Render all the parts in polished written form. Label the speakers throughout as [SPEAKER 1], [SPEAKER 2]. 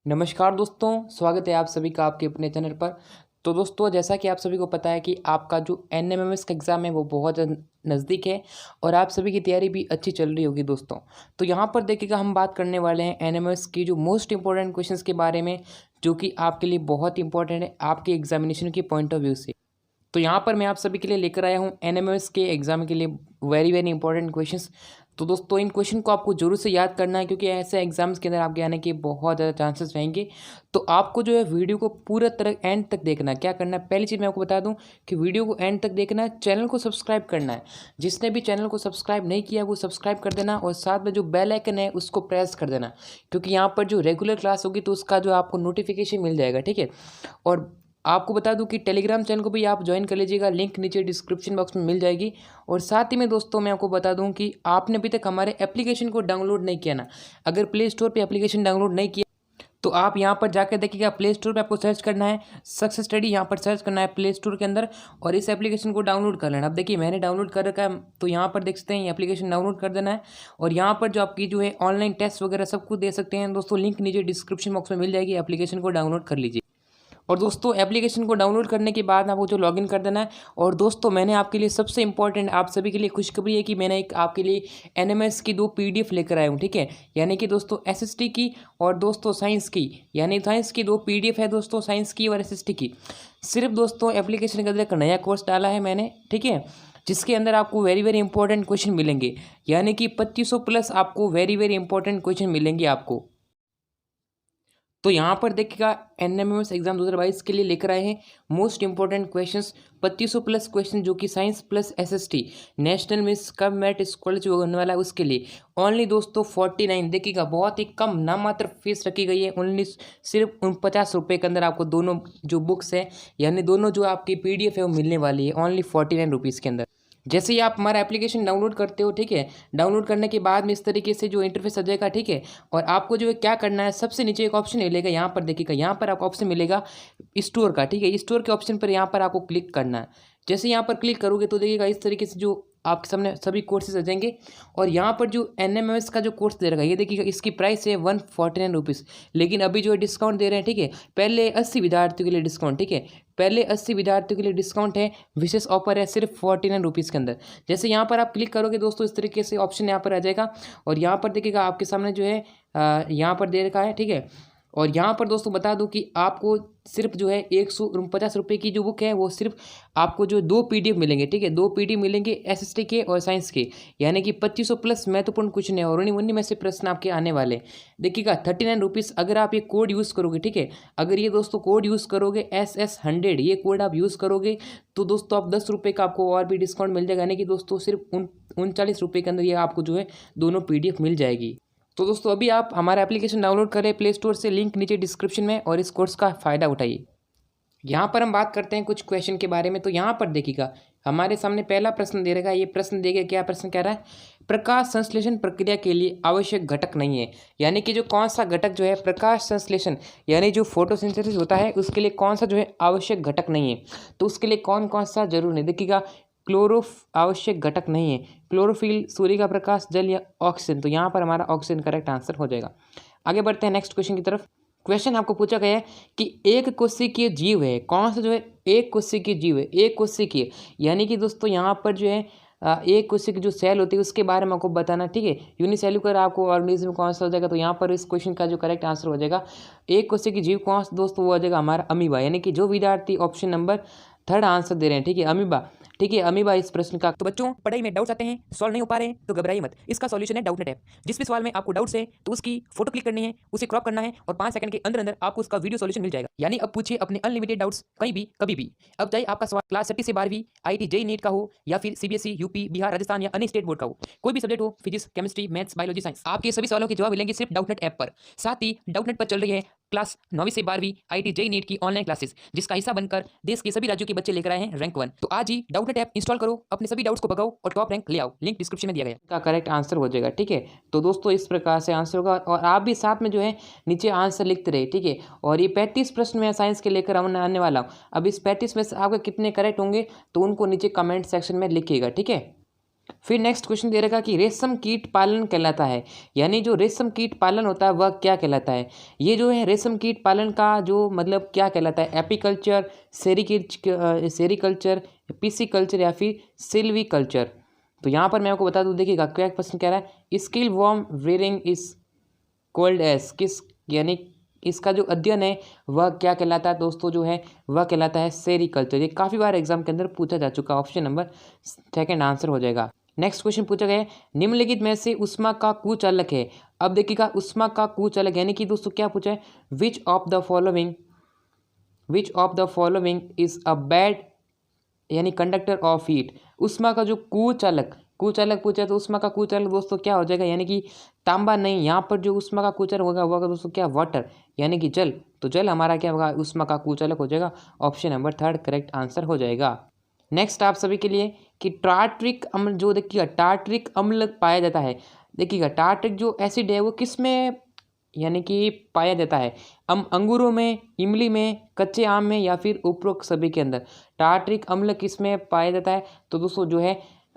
[SPEAKER 1] नमस्कार दोस्तों, स्वागत है आप सभी का आपके अपने चैनल पर। तो दोस्तों, जैसा कि आप सभी को पता है कि आपका जो एनएमएमएस का एग्ज़ाम है वो बहुत ज़्यादा नज़दीक है और आप सभी की तैयारी भी अच्छी चल रही होगी दोस्तों। तो यहाँ पर देखिएगा, हम बात करने वाले हैं एनएमएमएस की जो मोस्ट इंपॉर्टेंट क्वेश्चंस के बारे में, जो कि आपके लिए बहुत इंपॉर्टेंट है आपके एग्जामिनेशन के पॉइंट ऑफ व्यू से। तो यहाँ पर मैं आप सभी के लिए लेकर आया हूँ एनएमएमएस के एग्ज़ाम के लिए वेरी वेरी इंपॉर्टेंट क्वेश्चंस। तो दोस्तों, इन क्वेश्चन को आपको जरूर से याद करना है, क्योंकि ऐसे एग्जाम्स के अंदर आपके आने के बहुत ज़्यादा चांसेस रहेंगे। तो आपको जो है वीडियो को पूरा तरह एंड तक देखना है। क्या करना है, पहली चीज़ मैं आपको बता दूं कि वीडियो को एंड तक देखना है, चैनल को सब्सक्राइब करना है। जिसने भी चैनल को सब्सक्राइब नहीं किया वो सब्सक्राइब कर देना, और साथ में जो बेल आइकन है उसको प्रेस कर देना, क्योंकि यहाँ पर जो रेगुलर क्लास होगी तो उसका जो आपको नोटिफिकेशन मिल जाएगा। ठीक है। और आपको बता दूं कि टेलीग्राम चैनल को भी आप ज्वाइन कर लीजिएगा, लिंक नीचे डिस्क्रिप्शन बॉक्स में मिल जाएगी। और साथ ही में दोस्तों, मैं आपको बता दूं कि आपने अभी तक हमारे एप्लीकेशन को डाउनलोड नहीं किया ना, अगर प्ले स्टोर पे एप्लीकेशन डाउनलोड नहीं किया तो आप यहाँ पर जाकर देखिएगा, प्ले स्टोर पे आपको सर्च करना है सक्सेस स्टडी, यहाँ पर सर्च करना है प्ले स्टोर के अंदर, और इस एप्लीकेशन को डाउनलोड कर लेना। अब देखिए, मैंने डाउनलोड कर रखा है, तो यहाँ पर देख सकते हैं ये एप्लीकेशन डाउनलोड कर देना है। और यहाँ पर जो आपकी जो है ऑनलाइन टेस्ट वगैरह सब कुछ दे सकते हैं दोस्तों, लिंक नीचे डिस्क्रिप्शन बॉक्स में मिल जाएगी, एप्लीकेशन को डाउनलोड कर लीजिए। और दोस्तों, एप्लीकेशन को डाउनलोड करने के बाद आपको जो लॉगिन कर देना है। और दोस्तों, मैंने आपके लिए सबसे इंपॉर्टेंट आप सभी के लिए खुशखबरी है कि मैंने एक आपके लिए एनएमएस की 2 पीडीएफ लेकर आया हूँ। ठीक है, यानी कि दोस्तों एसएसटी की और दोस्तों साइंस की, यानी साइंस की 2 पीडीएफ है दोस्तों, साइंस की और एसएसटी की। सिर्फ दोस्तों एप्लीकेशन के अंदर एक नया कोर्स डाला है मैंने, ठीक है, जिसके अंदर आपको वेरी वेरी इंपॉर्टेंट क्वेश्चन मिलेंगे, यानी कि 2500 प्लस आपको वेरी वेरी इंपॉर्टेंट क्वेश्चन मिलेंगे आपको। तो यहाँ पर देखिएगा, एनएमएमएस एग्जाम 2022 के लिए लेकर आए हैं most important questions, 2500 plus question, जो कि science plus SST national miss कब मेरिट स्कॉलरशिप होने वाला है उसके लिए। ओनली दोस्तों 49, देखिएगा बहुत ही कम नाम मात्र फीस रखी गई है, ओनली सिर्फ 50 रुपये के अंदर आपको दोनों जो बुक्स है, यानी दोनों जो आपकी पीडीएफ है वो मिलने वाली है, ओनली 49 रुपीज़ के अंदर। जैसे ही आप हमारा एप्लीकेशन डाउनलोड करते हो, ठीक है, डाउनलोड करने के बाद में इस तरीके से जो इंटरफेस आ जाएगा, ठीक है। और आपको जो है क्या करना है, सबसे नीचे एक ऑप्शन मिलेगा, यहाँ पर देखिएगा, यहाँ पर आपको ऑप्शन मिलेगा स्टोर का, ठीक है। स्टोर के ऑप्शन पर यहाँ पर आपको क्लिक करना है। जैसे यहाँ पर क्लिक करोगे तो देखिएगा इस तरीके से जो आपके सामने सभी कोर्सेज आ जाएंगे। और यहाँ पर जो एनएमएमएस का जो कोर्स दे रखा है, ये देखिएगा इसकी प्राइस है 149 रुपीज़, लेकिन अभी जो है डिस्काउंट दे रहे हैं, ठीक है। पहले 80 विद्यार्थियों के लिए डिस्काउंट, ठीक है, पहले 80 विद्यार्थियों के लिए डिस्काउंट है, विशेष ऑफर है सिर्फ 49 रुपीज़ के अंदर। जैसे यहाँ पर आप क्लिक करोगे दोस्तों, इस तरीके से ऑप्शन यहाँ पर आ जाएगा। और यहाँ पर देखिएगा आपके सामने जो है यहाँ पर दे रखा है, ठीक है। और यहाँ पर दोस्तों बता दूं कि आपको सिर्फ जो है 150 रुपये की जो बुक है वो सिर्फ आपको जो 2 पीडीएफ मिलेंगे, ठीक है, 2 पीडीएफ मिलेंगे एसएसटी के और साइंस के, यानी कि 2500 प्लस महत्वपूर्ण कुछ नहीं है, और उन्हीं में से प्रश्न आपके आने वाले हैं। देखिएगा 39 रुपीज़ अगर आप ये कोड यूज़ करोगे, ठीक है, अगर ये दोस्तों कोड यूज़ करोगे SS100, ये कोड आप यूज़ करोगे तो दोस्तों आप 10 रुपये का आपको और भी डिस्काउंट मिल जाएगा, यानी कि दोस्तों सिर्फ 39 रुपये के अंदर ये आपको जो है दोनों पीडीएफ मिल जाएगी। तो दोस्तों, अभी आप हमारा एप्लीकेशन डाउनलोड करें प्ले स्टोर से, लिंक नीचे डिस्क्रिप्शन में, और इस कोर्स का फ़ायदा उठाइए। यहाँ पर हम बात करते हैं कुछ क्वेश्चन के बारे में। तो यहाँ पर देखिएगा, हमारे सामने पहला प्रश्न दे रखा है। ये प्रश्न देखिए, क्या प्रश्न कह रहा है, प्रकाश संश्लेषण प्रक्रिया के लिए आवश्यक घटक नहीं है, यानी कि जो कौन सा घटक जो है प्रकाश संश्लेषण, यानी जो फोटोसिंथेसिस होता है उसके लिए कौन सा जो है आवश्यक घटक नहीं है। तो उसके लिए कौन कौन सा जरूर नहीं, देखिएगा आवश्यक घटक नहीं है, क्लोरोफिल, सूर्य का प्रकाश, जल या ऑक्सीजन। तो यहाँ पर हमारा ऑक्सीजन करेक्ट आंसर हो जाएगा। आगे बढ़ते हैं नेक्स्ट क्वेश्चन की तरफ। क्वेश्चन आपको पूछा गया है कि एक कोशिकीय जीव है, कौन सा जो है एक कोशिकीय जीव है, एक कोशिकीय, यानी कि दोस्तों यहाँ पर जो है एक कोशिकीय जो सेल होती है उसके बारे में आपको बताना, ठीक है। यूनिसेल्युलर आपको ऑर्गेनिज्म कौन सा हो जाएगा, तो यहाँ पर इस क्वेश्चन का जो करेक्ट आंसर हो जाएगा एक कोशिकीय जीव कौन सा दोस्तों, वो हो जाएगा हमारा अमीबा, यानी कि जो विद्यार्थी ऑप्शन नंबर 3 आंसर दे रहे हैं, ठीक है, अमीबा, ठीक है, अमीबा इस प्रश्न का। तो बच्चों, पढ़ाई में डाउट्स आते हैं, सॉल्व नहीं हो पा रहे हैं, तो घबराइए मत, इसका सॉल्यूशन है डाउटनेट ऐप। जिस भी सवाल में आपको डाउट्स है तो उसकी फोटो क्लिक करनी है, उसे क्रॉप करना है, और 5 सेकंड के अंदर अंदर आपको उसका वीडियो सॉल्यूशन मिल जाएगा। यानी अब पूछिए अपने अनलिमिटेड डाउट्स कहीं भी कभी भी। अब चाहे आपका सवाल क्लास 6 से 12वीं आईटी जेईई नीट का हो, या फिर सीबीएसई, यूपी, बिहार, राजस्थान या अन्य स्टेट बोर्ड का हो, कोई भी सब्जेक्ट हो, physics, chemistry, maths, biology, science, आपके सभी सवालों के जवाब मिलेंगे सिर्फ डाउटनेट ऐप पर। साथ ही डाउटनेट पर चल रही है क्लास 9वीं से 12वीं आईटी जेईई नीट की ऑनलाइन क्लासेस, जिसका हिस्सा बनकर देश के सभी राज्यों के बच्चे लेकर आए हैं रैंक 1। तो आज ही डाउटनेट ऐप इंस्टॉल करो, अपने सभी डाउट्स को भगाओ और टॉप रैंक ले आओ। लिंक डिस्क्रिप्शन में दिया गया का करेक्ट आंसर हो जाएगा, ठीक है। तो दोस्तों, इस प्रकार से आंसर होगा, और आप भी साथ में जो है नीचे आंसर लिखते रहे, ठीक है। और ये 35 प्रश्न मैं साइंस के लेकर आने वाला हूँ। अब इस 35 में से आपके कितने करेक्ट होंगे तो उनको नीचे कमेंट सेक्शन में लिखिएगा, ठीक है। फिर नेक्स्ट क्वेश्चन दे रखा कि रेशम कीट पालन कहलाता है, यानी जो रेशम कीट पालन होता है वह क्या कहलाता है। ये जो है रेशम कीट पालन का जो मतलब क्या कहलाता है, एपीकल्चर, सेरीकल्चर, पिसिकल्चर या फिर सिल्वीकल्चर। तो यहाँ पर मैं आपको बता दूँ, देखिएगा क्या प्रश्न कह रहा है, स्किल worm rearing is called as kiss, यानी इसका जो अध्ययन है वह क्या कहलाता है दोस्तों, जो है वह कहलाता है सेरीकल्चर। ये काफ़ी बार एग्जाम के अंदर पूछा जा चुका, ऑप्शन नंबर सेकंड आंसर हो जाएगा। नेक्स्ट क्वेश्चन पूछा गया है, निम्नलिखित में से ऊष्मा का कुचालक है। अब देखिएगा ऊष्मा का कुचालक यानी कि दोस्तों क्या पूछा है, which of the following is a bad यानी कंडक्टर ऑफ हीट। ऊष्मा का जो कुचालक पूछा है, तो ऊष्मा का कुचालक दोस्तों क्या हो जाएगा, यानी कि तांबा नहीं, यहाँ पर जो ऊष्मा का कुचालक होगा दोस्तों क्या, वाटर यानी कि जल। तो जल हमारा क्या होगा, ऊष्मा का कुचालक हो जाएगा। Option number third correct answer हो जाएगा। नेक्स्ट आप सभी के लिए कि टार्ट्रिक अम्ल, जो देखिएगा टार्ट्रिक अम्ल पाया जाता है। देखिएगा टार्ट्रिक जो एसिड है वो किस में यानी कि पाया जाता है, अंगूरों में, इमली में, कच्चे आम में या फिर उपरोक्त सभी के अंदर। टार्ट्रिक अम्ल किस में पाया जाता है, तो दोस्तों जो है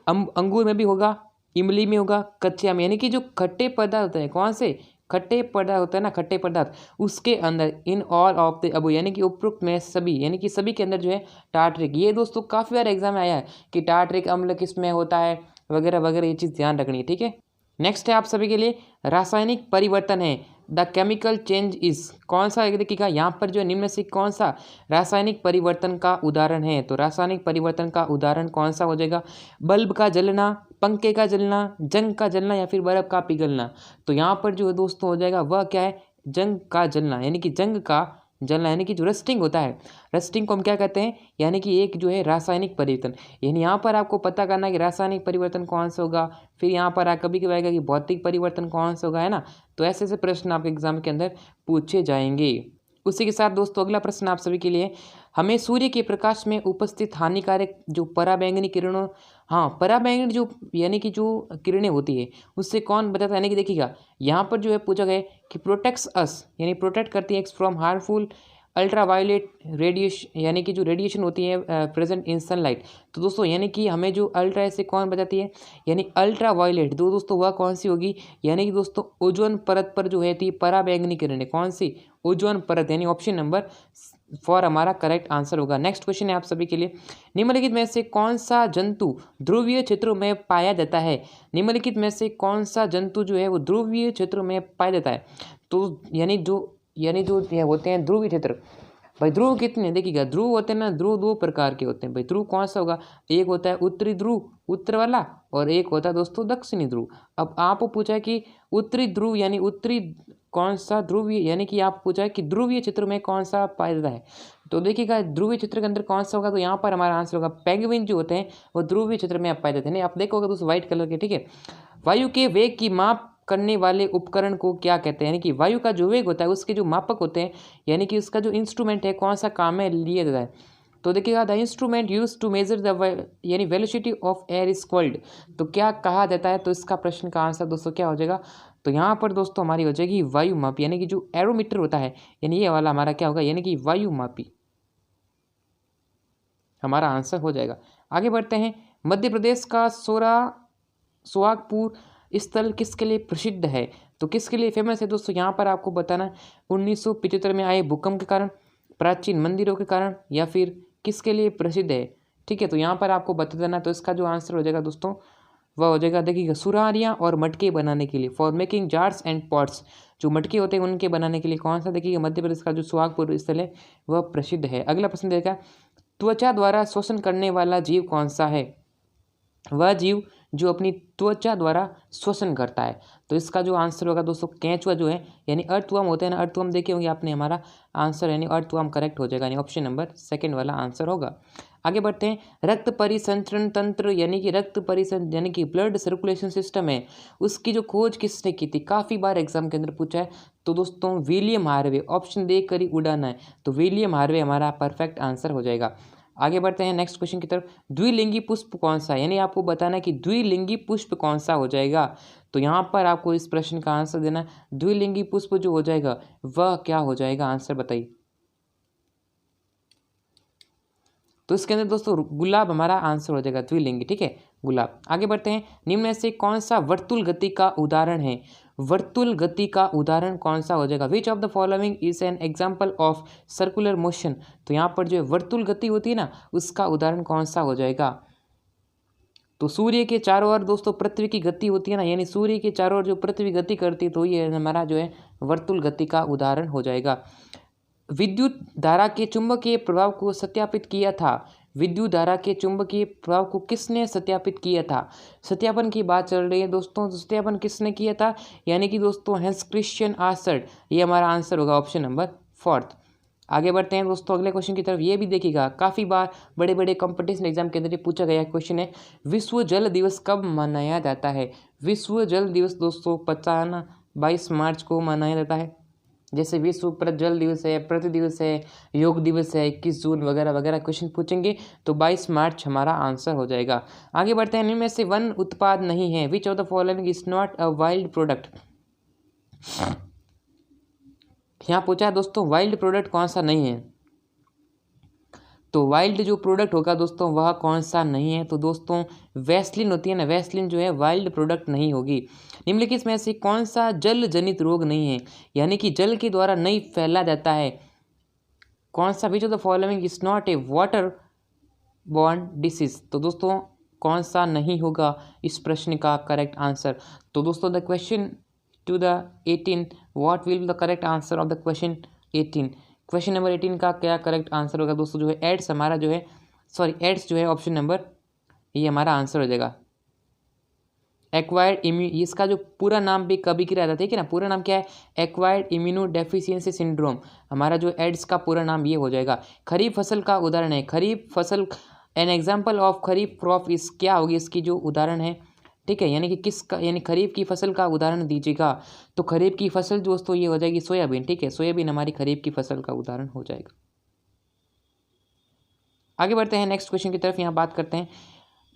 [SPEAKER 1] अंगूर में भी होगा, इमली में होगा, कच्चे आम, यानी कि जो खट्टे पदार्थ होते हैं, कौन से खट्टे पदार्थ होता है ना, खट्टे पदार्थ, उसके अंदर in all of the above यानी कि उपरोक्त में सभी, यानी कि सभी के अंदर जो है टार्ट्रिक। ये दोस्तों काफ़ी बार एग्जाम में आया है कि टार्ट्रिक अम्ल किस में होता है वगैरह वगैरह, ये चीज़ ध्यान रखनी है, ठीक है। नेक्स्ट है आप सभी के लिए रासायनिक परिवर्तन है, द केमिकल चेंज इज, कौन सा देखिएगा यहाँ पर जो है निम्न से कौन सा रासायनिक परिवर्तन का उदाहरण है। तो रासायनिक परिवर्तन का उदाहरण कौन सा हो जाएगा, बल्ब का जलना, पंखे का जलना, जंग का जलना या फिर बर्फ का पिघलना। तो यहाँ पर जो है दोस्तों हो जाएगा वह क्या है, जंग का जलना, यानी कि जंग का जलना, यानी कि जो रस्टिंग होता है, रस्टिंग को हम क्या कहते हैं, यानी कि एक जो है रासायनिक परिवर्तन। यानी यहाँ पर आपको पता करना है कि रासायनिक परिवर्तन कौन सा होगा, फिर यहाँ पर कभी कभी आएगा कि भौतिक परिवर्तन कौन सा होगा, है ना। तो ऐसे ऐसे प्रश्न आपके एग्जाम के अंदर पूछे जाएंगे। उसी के साथ दोस्तों अगला प्रश्न आप सभी के लिए, हमें सूर्य के प्रकाश में उपस्थित हानिकारक जो पराबैंगनी किरणों, हाँ पराबैंगनी जो यानी कि जो किरणें होती है उससे कौन बचाता है, यानी कि देखिएगा यहाँ पर जो है पूछा गया है कि प्रोटेक्ट्स अस, यानी प्रोटेक्ट करती है फ्रॉम हार्मफुल अल्ट्रावायलेट रेडिएशन, यानी कि जो रेडिएशन होती है प्रेजेंट इन सनलाइट। तो दोस्तों यानी कि हमें जो अल्ट्रा से कौन बचाती है, यानी अल्ट्रावायलेट, दो दोस्तों वह कौन सी होगी, यानी कि दोस्तों ओजोन परत पर जो है थी पराबैंगनी किरणें, कौन सी, ओजोन परत, यानी ऑप्शन नंबर फॉर हमारा करेक्ट आंसर होगा। नेक्स्ट क्वेश्चन है आप सभी के लिए, निम्नलिखित में से कौन सा जंतु ध्रुवीय क्षेत्रों में पाया जाता है। निम्नलिखित में से कौन सा जंतु जो है वो ध्रुवीय क्षेत्रों में पाया जाता है। तो यानी जो ये होते हैं ध्रुवीय क्षेत्र, भाई ध्रुव कितने, देखिएगा ध्रुव होते हैं ना, ध्रुव दो प्रकार के होते हैं भाई। ध्रुव कौन सा होगा, एक होता है उत्तरी ध्रुव, उत्तर वाला, और एक होता है दोस्तों दक्षिणी ध्रुव। अब आपको पूछा है कि उत्तरी ध्रुव यानी उत्तरी कौन सा ध्रुवीय, यानी कि आप पूछा है कि ध्रुवीय क्षेत्र में कौन सा पाया जाता है। तो देखिएगा ध्रुवीय क्षेत्र के अंदर कौन सा होगा, तो यहाँ पर हमारा आंसर होगा पेंगुइन जो होते हैं वो ध्रुवीय क्षेत्र में आप पाए जाते हैं। नहीं आप देखोगे दोस्तों व्हाइट कलर के, ठीक है। वायु के वेग की माप करने वाले उपकरण को क्या कहते हैं, यानी कि वायु का जो वेग होता है उसके जो मापक होते हैं, यानी कि उसका जो इंस्ट्रूमेंट है कौन सा काम में लिया जाता है। तो देखिएगा the instrument used to measure the यानी velocity of air is called, तो क्या कहा जाता है। तो इसका प्रश्न का आंसर दोस्तों क्या हो जाएगा, तो यहाँ पर दोस्तों हमारी हो जाएगी वायु मापी, यानी कि जो एरोमीटर होता है, यानी ये वाला हमारा क्या होगा, यानी कि वायु मापी हमारा आंसर हो जाएगा। आगे बढ़ते हैं, मध्य प्रदेश का सोहागपुर स्थल किसके लिए प्रसिद्ध है। तो किसके लिए फेमस है दोस्तों, यहाँ पर आपको बताना 1975 में आए भूकंप के कारण, प्राचीन मंदिरों के कारण, या फिर किसके लिए प्रसिद्ध है, ठीक है। तो यहाँ पर आपको बता देना, तो इसका जो आंसर हो जाएगा दोस्तों वह हो जाएगा, देखिएगा सुरारियाँ और मटके बनाने के लिए, for making jars and pots, जो मटके होते हैं उनके बनाने के लिए कौन सा, देखिएगा मध्य प्रदेश का जो सोहागपुर स्थल है वह प्रसिद्ध है। अगला प्रश्न देखा, त्वचा द्वारा शोषण करने वाला जीव कौन सा है। वह जीव जो अपनी त्वचा द्वारा शोषण करता है। तो इसका जो आंसर होगा दोस्तों केंचुआ जो है, यानी अर्थवर्म होते हैं ना, अर्थवर्म देखे होंगे आपने, हमारा आंसर यानी अर्थवर्म करेक्ट हो जाएगा, यानी ऑप्शन नंबर सेकंड वाला आंसर होगा। आगे बढ़ते हैं, रक्त परिसंचरण तंत्र यानी कि रक्त परिसंचरण यानी कि ब्लड सर्कुलेशन सिस्टम है, उसकी जो खोज किसने की थी, काफ़ी बार एग्जाम के अंदर पूछा है। तो दोस्तों विलियम हार्वे, ऑप्शन देकर ही उड़ाना है, तो विलियम हार्वे हमारा परफेक्ट आंसर हो जाएगा। आगे बढ़ते हैं नेक्स्ट क्वेश्चन की तरफ, द्विलिंगी पुष्प कौन सा है, यानी आपको बताना है कि द्विलिंगी पुष्प कौन सा हो जाएगा। तो यहाँ पर आपको इस प्रश्न का आंसर देना है, द्विलिंगी पुष्प जो हो जाएगा वह क्या हो जाएगा, आंसर बताइए। तो इसके अंदर दोस्तों गुलाब हमारा आंसर हो जाएगा, द्विलिंगी, ठीक है, गुलाब। आगे बढ़ते हैं, निम्न में से कौन सा वर्तुल गति का उदाहरण है? वर्तुल गति का उदाहरण कौन सा हो जाएगा? Which of the following is an example of circular motion? तो यहाँ पर जो है वर्तुल गति होती है ना, उसका उदाहरण कौन सा हो जाएगा? तो सूर्य के चारों ओर दोस्तों पृथ्वी की गति होती है ना, यानी सूर्य के चारों ओर जो पृथ्वी गति करती है, तो ये हमारा जो है वर्तुल गति का उदाहरण हो जाएगा। विद्युत धारा के चुंबकीय प्रभाव को सत्यापित किया था। विद्युत धारा के चुंबकीय प्रभाव को किसने सत्यापित किया था? सत्यापन की बात चल रही है दोस्तों, सत्यापन किसने किया था? यानी कि दोस्तों हैंस क्रिश्चियन आर्सर्ड, ये हमारा आंसर होगा ऑप्शन नंबर 4। आगे बढ़ते हैं दोस्तों अगले क्वेश्चन की तरफ। ये भी देखिएगा, काफ़ी बार बड़े बड़े कंपटीशन एग्जाम के अंदर ये पूछा गया क्वेश्चन है, विश्व जल दिवस कब मनाया जाता है? विश्व जल दिवस दोस्तों 22 मार्च को मनाया जाता है। जैसे विश्व जल दिवस है, पृथ्वी दिवस है, योग दिवस है, 21 जून वगैरह वगैरह क्वेश्चन पूछेंगे, तो 22 मार्च हमारा आंसर हो जाएगा। आगे बढ़ते हैं, इनमें से वन उत्पाद नहीं है। Which of the following is not a wild product? यहाँ पूछा है दोस्तों वाइल्ड प्रोडक्ट कौन सा नहीं है, तो वाइल्ड जो प्रोडक्ट होगा दोस्तों वह कौन सा नहीं है? तो दोस्तों वैसलीन होती है ना, वैसलीन जो है वाइल्ड प्रोडक्ट नहीं होगी। निम्नलिखित में से कौन सा जल जनित रोग नहीं है, यानी कि जल के द्वारा नहीं फैला जाता है? कौन सा? Which of the following is not a water borne disease? तो दोस्तों कौन सा नहीं होगा इस प्रश्न का करेक्ट आंसर? तो दोस्तों the question to the 18, what will the correct answer of the question 18? Question number 18 का क्या करेक्ट आंसर होगा दोस्तों? जो है एड्स हमारा जो है, सॉरी एड्स जो है ऑप्शन नंबर, ये हमारा आंसर हो जाएगा। एक्वायर्ड इसका जो पूरा नाम भी कभी की रहता है, ठीक है ना, पूरा नाम क्या है? Acquired immuno deficiency syndrome. हमारा जो एड्स का पूरा नाम ये हो जाएगा। खरीफ फसल का उदाहरण है, खरीफ फसल, an example of kharif crop इस, क्या होगी इसकी जो उदाहरण है, ठीक है, यानी कि किसका, यानी खरीफ की फसल का उदाहरण दीजिएगा। तो खरीफ की फसल दोस्तों ये हो जाएगी सोयाबीन, ठीक है, सोयाबीन हमारी खरीफ की फसल का उदाहरण हो जाएगा। आगे बढ़ते हैं नेक्स्ट क्वेश्चन की तरफ। यहाँ बात करते हैं,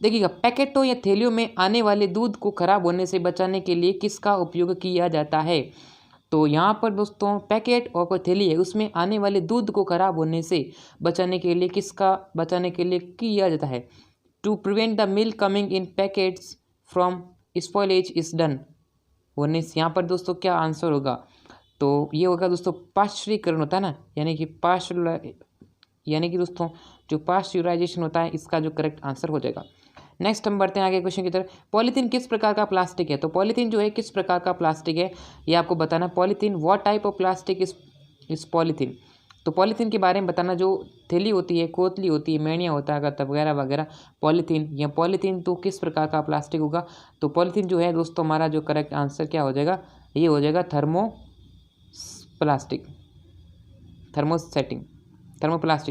[SPEAKER 1] देखिएगा, पैकेटों या थैलियों में आने वाले दूध को खराब होने से बचाने के लिए किसका उपयोग किया जाता है? तो यहाँ पर दोस्तों पैकेट और कोई थैली है, उसमें आने वाले दूध को खराब होने से बचाने के लिए किसका बचाने के लिए किया जाता है? To prevent the milk coming in packets from spoilage is done होने से, यहाँ पर दोस्तों क्या आंसर होगा? तो ये होगा दोस्तों पाश्चुरीकरण होता है ना, यानी कि दोस्तों जो पाश्चुराइजेशन होता है, इसका जो करेक्ट आंसर हो जाएगा। नेक्स्ट हम बढ़ते हैं आगे क्वेश्चन की तरफ। पॉलीथीन किस प्रकार का प्लास्टिक है? तो पॉलीथीन जो है किस प्रकार का प्लास्टिक है, ये आपको बताना। Polythene, what type of plastic इस पॉलीथीन? तो पॉलीथीन के बारे में बताना, जो थैली होती है, कोतली होती है, मेणिया होता है वगैरह वगैरह, पॉलीथीन, या पॉलीथीन तो किस प्रकार का प्लास्टिक होगा? तो पॉलीथीन जो है दोस्तों हमारा जो करेक्ट आंसर क्या हो जाएगा? ये हो जाएगा थर्मोप्लास्टिक,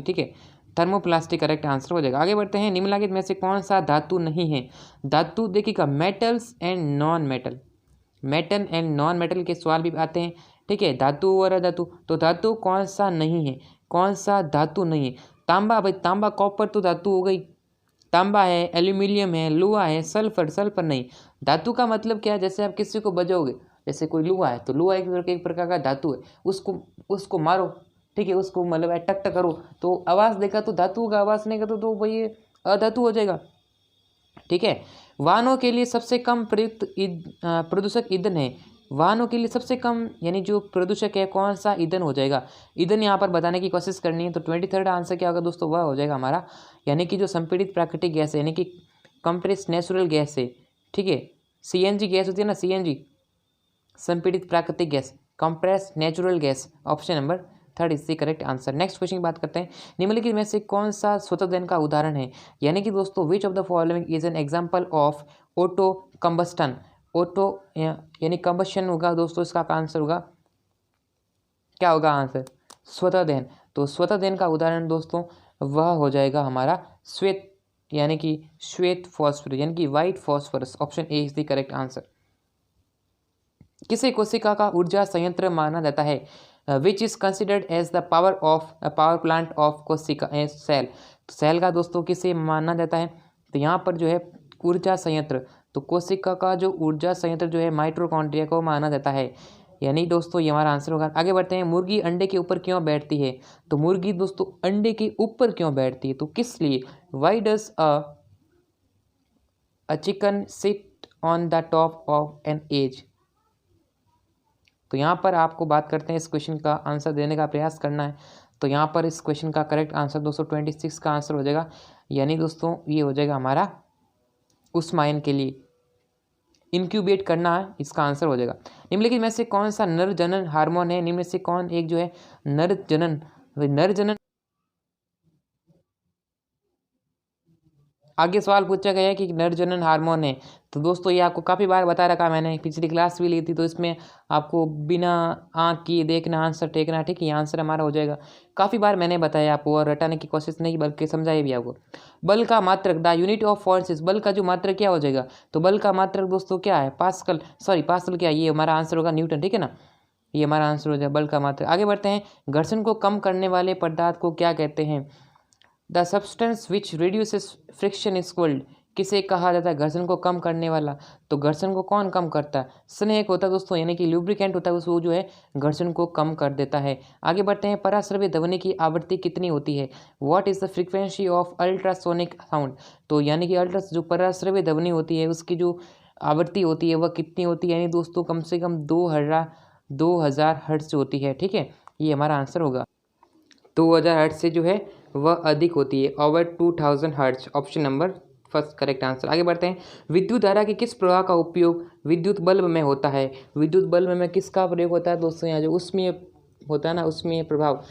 [SPEAKER 1] ठीक है, थर्मोप्लास्टिक करेक्ट आंसर हो जाएगा। आगे बढ़ते हैं, निम्नलिखित में से कौन सा धातु नहीं है? धातु देखिएगा, metals and non metal, metal and non metal के सवाल भी आते हैं, ठीक है, धातु और अधातु। तो धातु कौन सा नहीं है, कौन सा धातु नहीं है? तांबा, भाई तांबा, कॉपर तो धातु हो गई, तांबा है, एल्यूमिनियम है, लोहा है, सल्फर नहीं। धातु का मतलब क्या है? जैसे आप किसी को बजाओगे, जैसे कोई लोहा है, तो लोहा एक प्रकार का धातु है, उसको मारो, ठीक है, उसको मतलब टक टक करो तो आवाज़ देगा तो धातु होगा, आवाज़ नहीं करता तो भाई अधातु हो जाएगा, ठीक है। वाहनों के लिए सबसे कम प्रयुक्त प्रदूषक ईंधन है। वाहनों के लिए सबसे कम यानी जो प्रदूषक है, कौन सा ईंधन हो जाएगा? ईंधन यहाँ पर बताने की कोशिश करनी है। तो 23rd आंसर क्या होगा दोस्तों? वह हो जाएगा हमारा, यानी कि जो संपीड़ित प्राकृतिक गैस है, यानी कि कंप्रेस नेचुरल गैस है, ठीक है, CNG गैस होती है ना, CNG संपीड़ित प्राकृतिक gas, compress natural gas, option number 3 is the correct answer. Next question की बात करते हैं, निम्नलिखित में से कौन सा स्वतः दहन का उदाहरण है? यानी कि दोस्तों which of the following is an example of auto combustion? Auto यानी कंबस्शन होगा दोस्तों, इसका आंसर होगा, क्या होगा आंसर? स्वतः दहन। तो स्वतः दहन का उदाहरण दोस्तों वह हो जाएगा हमारा श्वेत, यानी कि श्वेत फॉस्फोरस, यानी कि white phosphorus, option A is the correct answer. किसे कोशिका का ऊर्जा संयंत्र माना जाता है? Which is considered as the power plant of कोशिका सेल? सेल का दोस्तों किसे माना जाता है? तो यहाँ पर जो है ऊर्जा संयंत्र, तो कोशिका का जो ऊर्जा संयंत्र जो है माइटोकॉन्ड्रिया को माना जाता है। यानी दोस्तों ये हमारा आंसर होगा। आगे बढ़ते हैं, मुर्गी अंडे के ऊपर क्यों बैठती है? तो मुर्गी दोस्तों अंडे के ऊपर क्यों बैठती है, तो किस लिए? Why does a chicken sit on the top of an egg? तो यहाँ पर आपको बात करते हैं, इस क्वेश्चन का आंसर देने का प्रयास करना है। तो यहाँ पर इस क्वेश्चन का करेक्ट आंसर दोस्तों 26 का आंसर हो जाएगा। यानी दोस्तों ये हो जाएगा हमारा उस्माइन के लिए इंक्यूबेट करना है, इसका आंसर हो जाएगा। निम्नलिखित में से कौन सा नर जनन हार्मोन है? निम्न में से कौन एक जो है नर जनन आगे सवाल पूछा गया है कि नर जनन हार्मोन है। तो दोस्तों ये आपको काफ़ी बार बता रखा, मैंने पिछली क्लास भी ली थी, तो इसमें आपको बिना आँख की देखना आंसर टेकना, ठीक है, ये आंसर हमारा हो जाएगा। काफ़ी बार मैंने बताया आपको, और रटाने की कोशिश नहीं बल्कि समझाया भी आपको। बल का मात्रक, द यूनिट ऑफ फोर्सेस, बल का जो मात्रक क्या हो जाएगा? तो बल का मात्रक दोस्तों क्या है? पास्कल क्या, ये हमारा आंसर होगा न्यूटन, ठीक है ना, ये हमारा आंसर हो जाएगा बल का मात्रक। आगे बढ़ते हैं, घर्षण को कम करने वाले पदार्थ को क्या कहते हैं? The substance which reduces friction is called, किसे कहा जाता है घर्षण को कम करने वाला? तो घर्षण को कौन कम करता है? स्नेहक होता है दोस्तों, यानी कि लुब्रिकेंट होता है, उसको जो है घर्षण को कम कर देता है। आगे बढ़ते हैं, पराश्रव्य ध्वनि की आवृत्ति कितनी होती है? What is the frequency of ultrasonic sound? तो यानी कि जो पराश्रव्य ध्वनि होती है उसकी जो आवृत्ति होती है वह कितनी होती है? यानी दोस्तों कम से कम 2000 हर्ट्ज होती है, ठीक है, ये हमारा आंसर होगा। 2000 हर्ट्ज से जो है वह अधिक होती है, over 2000 hertz, option number first correct answer. आगे बढ़ते हैं, विद्युत धारा के किस प्रवाह का उपयोग विद्युत बल्ब में होता है? विद्युत बल्ब में किसका प्रयोग होता है दोस्तों? यहाँ जो उसमें होता है ना, उसमें प्रभाव,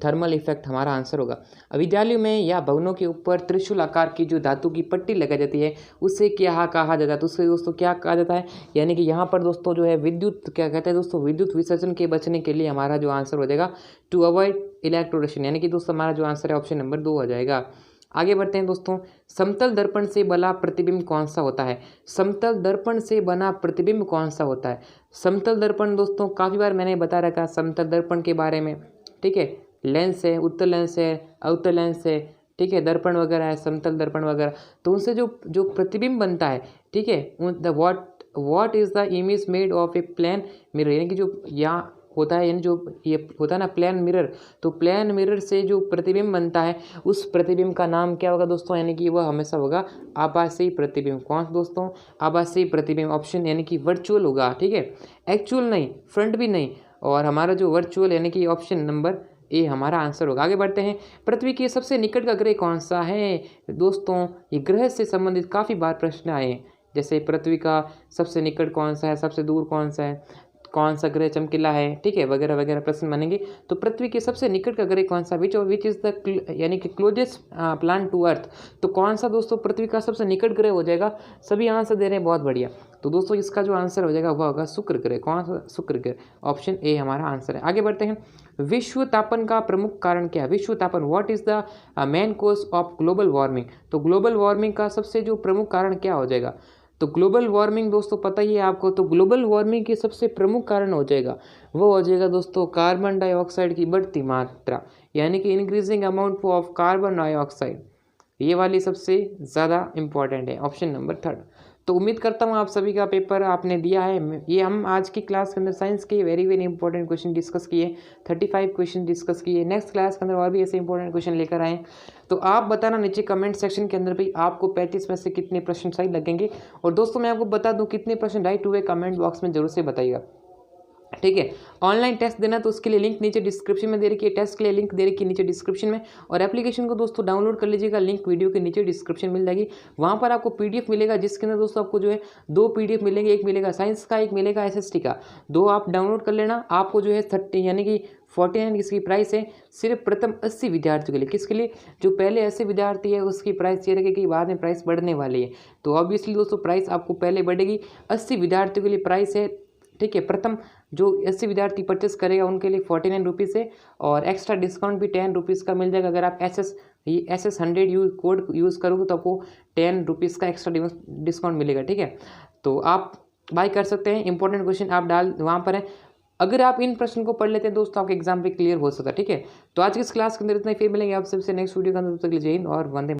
[SPEAKER 1] थर्मल इफेक्ट हमारा आंसर होगा। विद्यालयों में या भवनों के ऊपर त्रिशूल आकार की जो धातु की पट्टी लगाई जाती है उसे क्या कहा जाता है? तो उससे दोस्तों क्या कहा जाता है? यानी कि यहाँ पर दोस्तों जो है विद्युत क्या कहते हैं दोस्तों, विद्युत विसर्जन के बचने के लिए हमारा जो आंसर हो जाएगा टू अवॉइड इलेक्ट्रोडेशन, यानी कि दोस्तों हमारा जो आंसर है ऑप्शन नंबर 2 हो जाएगा। आगे बढ़ते हैं दोस्तों, समतल दर्पण से बना प्रतिबिंब कौन सा होता है? समतल दर्पण से बना प्रतिबिंब कौन सा होता है? समतल दर्पण दोस्तों काफ़ी बार मैंने बता रखा समतल दर्पण के बारे में, ठीक है, लेंस है, उत्तल लेंस है, अवतल लेंस है, ठीक है, दर्पण वगैरह है, समतल दर्पण वगैरह, तो उनसे जो प्रतिबिंब बनता है, ठीक है, what is the image made of a plane mirror, यानी कि जो यहाँ होता है, यानी जो ये होता है ना प्लेन मिरर, तो प्लेन मिरर से जो प्रतिबिंब बनता है उस प्रतिबिंब का नाम क्या होगा दोस्तों? यानी कि वह हमेशा होगा आभासी प्रतिबिंब। कौन दोस्तों? आभासी प्रतिबिंब, ऑप्शन यानी कि वर्चुअल होगा, ठीक है, एक्चुअल नहीं, फ्रंट भी नहीं, और हमारा जो वर्चुअल यानी कि ऑप्शन नंबर ए हमारा आंसर होगा। आगे बढ़ते हैं, पृथ्वी के सबसे निकट का ग्रह कौन सा है? दोस्तों ये ग्रह से संबंधित काफ़ी बार प्रश्न आए हैं, जैसे पृथ्वी का सबसे निकट कौन सा है, सबसे दूर कौन सा है, कौन सा ग्रह चमकीला है, ठीक है, वगैरह वगैरह प्रश्न बनेंगे। तो पृथ्वी के सबसे निकट का ग्रह कौन सा? विच इज़ द यानी कि क्लोजेस्ट प्लानेट टू अर्थ, तो कौन सा दोस्तों पृथ्वी का सबसे निकट ग्रह हो जाएगा? सभी आंसर दे रहे हैं, बहुत बढ़िया। तो दोस्तों इसका जो आंसर हो जाएगा वह होगा शुक्र ग्रह। कौन सा? शुक्र ग्रह, ऑप्शन ए हमारा आंसर है। आगे बढ़ते हैं, विश्व तापन का प्रमुख कारण क्या है? विश्व तापन, what is the main cause of global warming, तो ग्लोबल वार्मिंग का सबसे जो प्रमुख कारण क्या हो जाएगा? तो ग्लोबल वार्मिंग दोस्तों पता ही है आपको, तो ग्लोबल वार्मिंग के सबसे प्रमुख कारण हो जाएगा वो हो जाएगा दोस्तों कार्बन डाइऑक्साइड की बढ़ती मात्रा, यानी कि increasing amount of carbon dioxide, ये वाली सबसे ज़्यादा इंपॉर्टेंट है, ऑप्शन नंबर 3। तो उम्मीद करता हूँ आप सभी का पेपर आपने दिया है। ये हम आज की क्लास के अंदर साइंस के very very important question discuss किए, 35 क्वेश्चन डिस्कस किए। नेक्स्ट क्लास के अंदर और भी ऐसे इंपॉर्टेंट क्वेश्चन लेकर आए। तो आप बताना नीचे कमेंट सेक्शन के अंदर भी आपको 35 में से कितने प्रश्न सही लगेंगे। और दोस्तों मैं आपको बता दूँ कितने प्रश्न राइट हुए, कमेंट बॉक्स में जरूर से बताइएगा, ठीक है। ऑनलाइन टेस्ट देना तो उसके लिए लिंक नीचे डिस्क्रिप्शन में दे रखी है, टेस्ट के लिए लिंक दे रखी है नीचे डिस्क्रिप्शन में, और एप्लीकेशन को दोस्तों डाउनलोड कर लीजिएगा, लिंक वीडियो के नीचे डिस्क्रिप्शन मिल जाएगी। वहाँ पर आपको पीडीएफ मिलेगा, जिसके अंदर दोस्तों आपको जो है 2 पीडीएफ मिलेंगे, एक मिलेगा साइंस का, एक मिलेगा एसएसटी का। 2 आप डाउनलोड कर लेना। आपको जो है 30 यानी कि 49 इसकी प्राइस है सिर्फ प्रथम 80 विद्यार्थियों के लिए। किसके लिए? जो पहले 80 विद्यार्थी है उसकी प्राइस ये रहेगी कि बाद में प्राइस बढ़ने वाली है। तो ऑब्वियसली दोस्तों प्राइस आपको पहले बढ़ेगी, 80 विद्यार्थियों के लिए प्राइस है, ठीक है। प्रथम जो 80 विद्यार्थी परचेस करेगा उनके लिए 49 रुपीज़ है, और एक्स्ट्रा डिस्काउंट भी 10 रुपीज़ का मिल जाएगा। अगर आप SS100 कोड यूज़ करोगे तो आपको 10 रुपीज़ का एक्स्ट्रा डिस्काउंट मिलेगा, ठीक है। तो आप बाय कर सकते हैं। इंपॉर्टेंट क्वेश्चन आप डाल वहाँ पर है, अगर आप इन प्रश्न को पढ़ लेते हैं दोस्तों आपके एग्जाम पे क्लियर हो सकता है, ठीक है। तो आज की इस क्लास के अंदर इतना ही, फिर मिलेंगे आप सबसे नेक्स्ट वीडियो के अंदर। तब तक के लिए जय हिंद और वंदे।